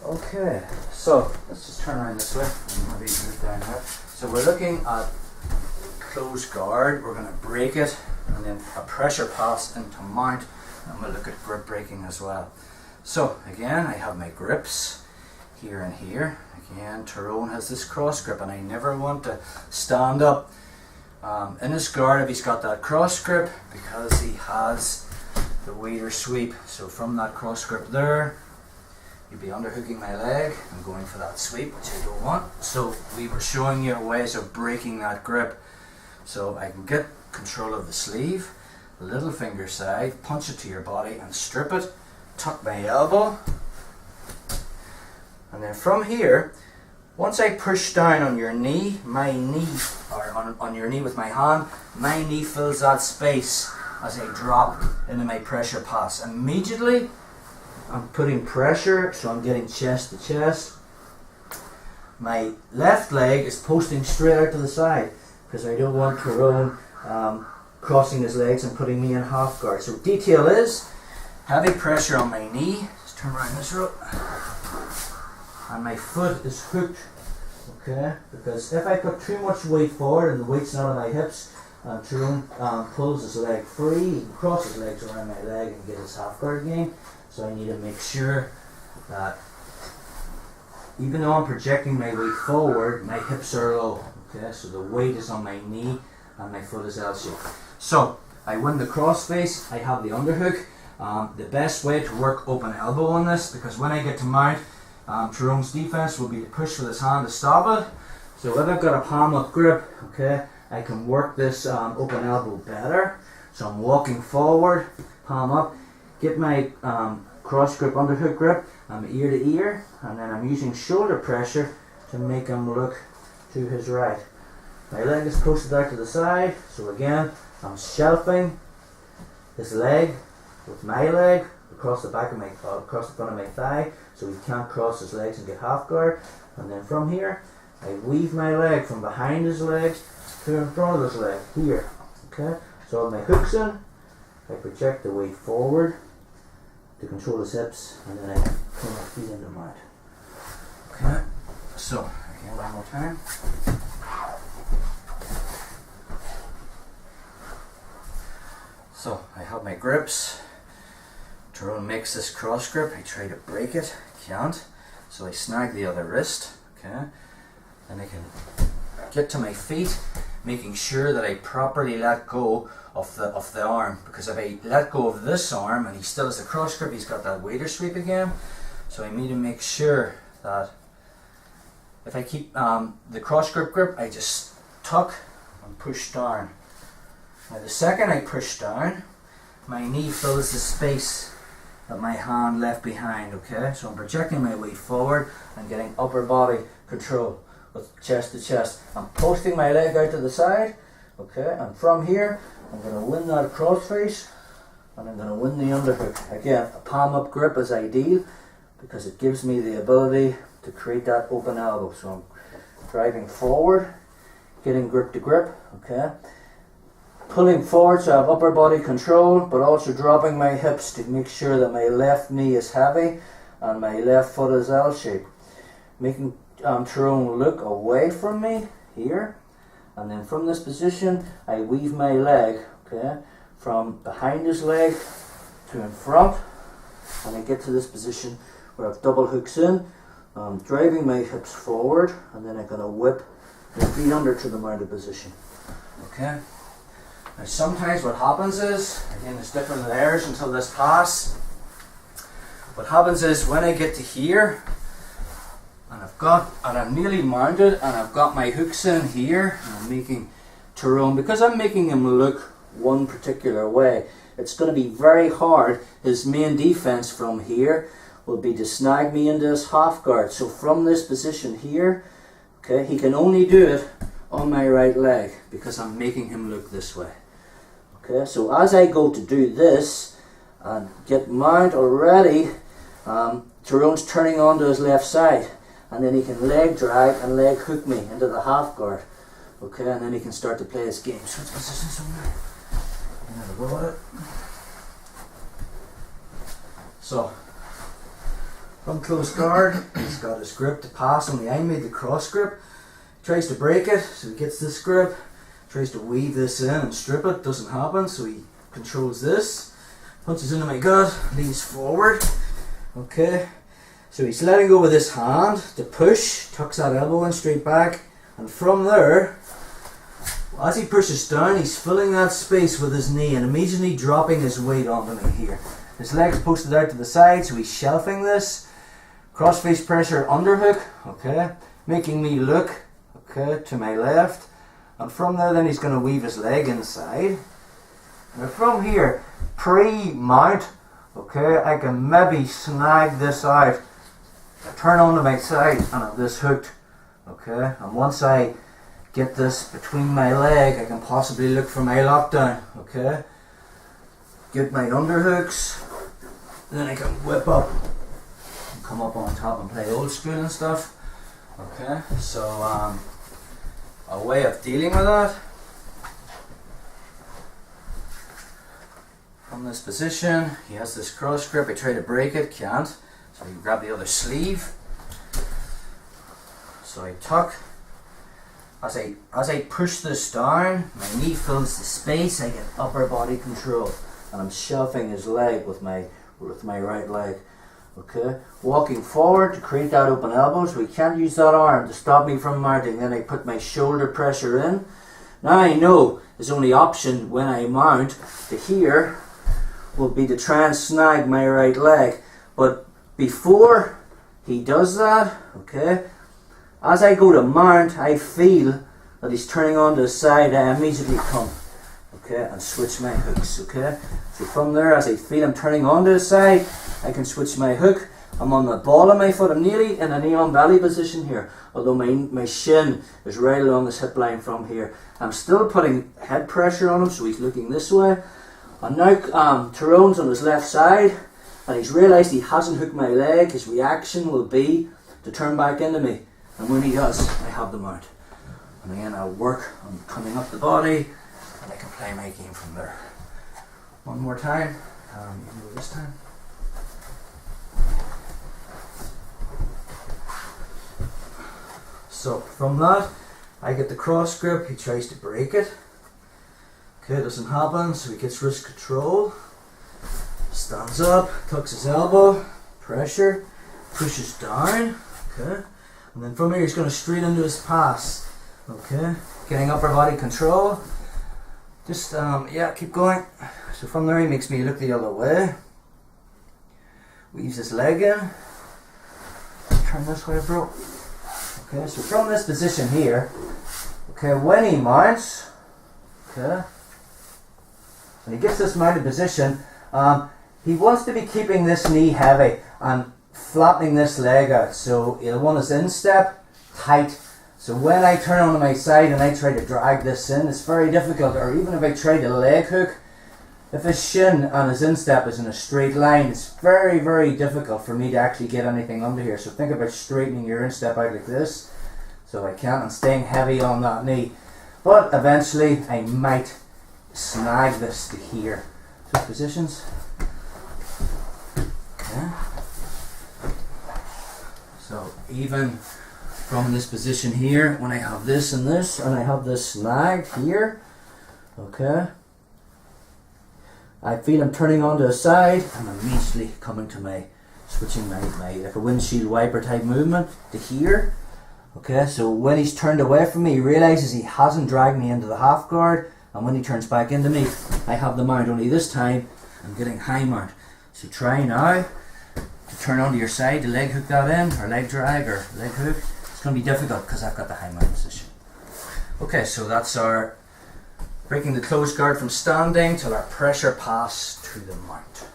Okay, so let's just turn around this way and maybe move down here. So we're looking at closed guard. We're going to break it and then a pressure pass into mount, and we'll look at grip breaking as well. So again, I have my grips here and here. Again, Tyrone has this cross grip, and I never want to stand up in his guard if he's got that cross grip, because he has the wader sweep. So from that cross grip there, you'd be underhooking my leg and going for that sweep, which I don't want. So we were showing you ways of breaking that grip. So I can get control of the sleeve, little finger side, punch it to your body and strip it, tuck my elbow, and then from here, once I push down on your knee, my knee, or on your knee with my hand, my knee fills that space as I drop into my pressure pass. Immediately, I'm putting pressure, so I'm getting chest to chest. My left leg is posting straight out to the side, because I don't want Tyrone crossing his legs and putting me in half guard. So detail is, heavy pressure on my knee, just turn around this rope, and my foot is hooked, okay? Because if I put too much weight forward and the weight's not on my hips, Tyrone pulls his leg free, he can cross his legs around my leg and get his half guard again. So I need to make sure that even though I'm projecting my weight forward, my hips are low, okay? So the weight is on my knee and my foot is L-shaped. So I win the cross face, I have the underhook. The best way to work open elbow on this, because when I get to mount, Tyrone's defense will be to push with his hand to stop it. So if I've got a palm up grip, okay, I can work this open elbow better. So I'm walking forward, palm up, get my cross grip, underhook grip, I'm ear to ear, and then I'm using shoulder pressure to make him look to his right. My leg is posted out to the side, so again, I'm shelving his leg with my leg across the back of my, across the front of my thigh, so he can't cross his legs and get half guard. And then from here, I weave my leg from behind his legs to in front of his leg, here. Okay, so with my hooks in, I project the weight forward to control his hips, and then I pull my feet into mount. Okay, so again, one more time. So I have my grips. Tyrone makes this cross grip. I try to break it, can't. So I snag the other wrist, okay, and I can get to my feet, making sure that I properly let go of the arm, because if I let go of this arm and he still has the cross grip, he's got that wader sweep again. So I need to make sure that if I keep the cross grip, I just tuck and push down. Now the second I push down, my knee fills the space that my hand left behind, okay? So I'm projecting my weight forward and getting upper body control with chest to chest. I'm posting my leg out to the side, okay? And from here, I'm going to win that cross face, and I'm going to win the underhook. Again, a palm up grip is ideal because it gives me the ability to create that open elbow. So I'm driving forward, getting grip to grip, okay? Pulling forward so I have upper body control, but also dropping my hips to make sure that my left knee is heavy and my left foot is L-shaped. Making Tyrone look away from me here, and then from this position I weave my leg, okay, from behind his leg to in front, and I get to this position where I've double hooks in, driving my hips forward, and then I'm going to whip the feet under to the mounted position, okay. Now sometimes what happens is, again there's different layers until this pass, what happens is when I get to here, and I'm nearly mounted and I've got my hooks in here, and I'm making Tyrone, because I'm making him look one particular way, it's going to be very hard. His main defense from here will be to snag me into his half guard. So from this position here, okay, he can only do it on my right leg because I'm making him look this way. Okay, so as I go to do this and get mount already, Tyrone's turning onto his left side, and then he can leg drag and leg hook me into the half guard. Okay, and then he can start to play his game. Switch position somewhere. Have a go at it. So From close guard, he's got his grip to pass, only I made the cross grip. Tries to break it, so he gets this grip, tries to weave this in and strip it, doesn't happen, so he controls this, punches into my gut, leans forward, okay, so he's letting go with his hand to push, tucks that elbow in straight back, and from there, as he pushes down, he's filling that space with his knee and immediately dropping his weight onto me here. His leg's posted out to the side, so he's shelving this, cross face pressure underhook, okay, making me look, okay, to my left, and from there then he's going to weave his leg inside. Now from here, pre-mount, okay, I can maybe snag this out, turn onto my side and have this hooked, okay, and once I get this between my leg I can possibly look for my lockdown, okay, get my underhooks, then I can whip up and come up on top and play old school and stuff, okay, so a way of dealing with that, from this position, he has this cross grip, I try to break it, can't, so you grab the other sleeve, so I tuck, as I push this down, my knee fills the space, I get upper body control, and I'm shelving his leg with my right leg, okay, walking forward to create that open elbow, so he can't use that arm to stop me from mounting, then I put my shoulder pressure in. Now I know his only option when I mount to here will be to try and snag my right leg, but before he does that, okay, as I go to mount, I feel that he's turning onto the side, I immediately come, okay, and switch my hooks, okay, so from there, as I feel I'm turning onto the side, I can switch my hook, I'm on the ball of my foot, I'm nearly in a knee on belly position here, although my shin is right along his hip line from here. I'm still putting head pressure on him, so he's looking this way, and now Tyrone's on his left side, and he's realised he hasn't hooked my leg. His reaction will be to turn back into me, and when he does, I have the mount. And again, I'll work on coming up the body, and I can play my game from there. One more time, even though this time. So from that, I get the cross grip, he tries to break it. Okay, it doesn't happen, so he gets wrist control. Stands up, tucks his elbow, pressure, pushes down, okay. And then from here he's going to straight into his pass, okay. Getting upper body control. Just, yeah, keep going. So from there he makes me look the other way. Weaves his leg in. Turn this way, bro. Okay, so from this position here, okay, when he mounts, okay, when he gets this mounted position, he wants to be keeping this knee heavy and flattening this leg out. So he'll want his instep tight. So when I turn onto my side and I try to drag this in, it's very difficult. Or even if I try to leg hook, if his shin and his instep is in a straight line, it's very, very difficult for me to actually get anything under here. So think about straightening your instep out like this. So I can, and staying heavy on that knee. But eventually I might snag this to here. Switch positions. Okay. So even from this position here, when I have this and this, and I have this snagged here, okay, I feel I'm turning onto the side, and I'm immediately coming to my, switching my like a windshield wiper type movement to here. Okay, so when he's turned away from me, he realises he hasn't dragged me into the half guard, and when he turns back into me, I have the mount, only this time I'm getting high mount. So try now to turn onto your side, to leg hook that in, or leg drag, or leg hook. It's going to be difficult because I've got the high mount position. Okay, so that's our breaking the closed guard from standing till our pressure pass to the mount.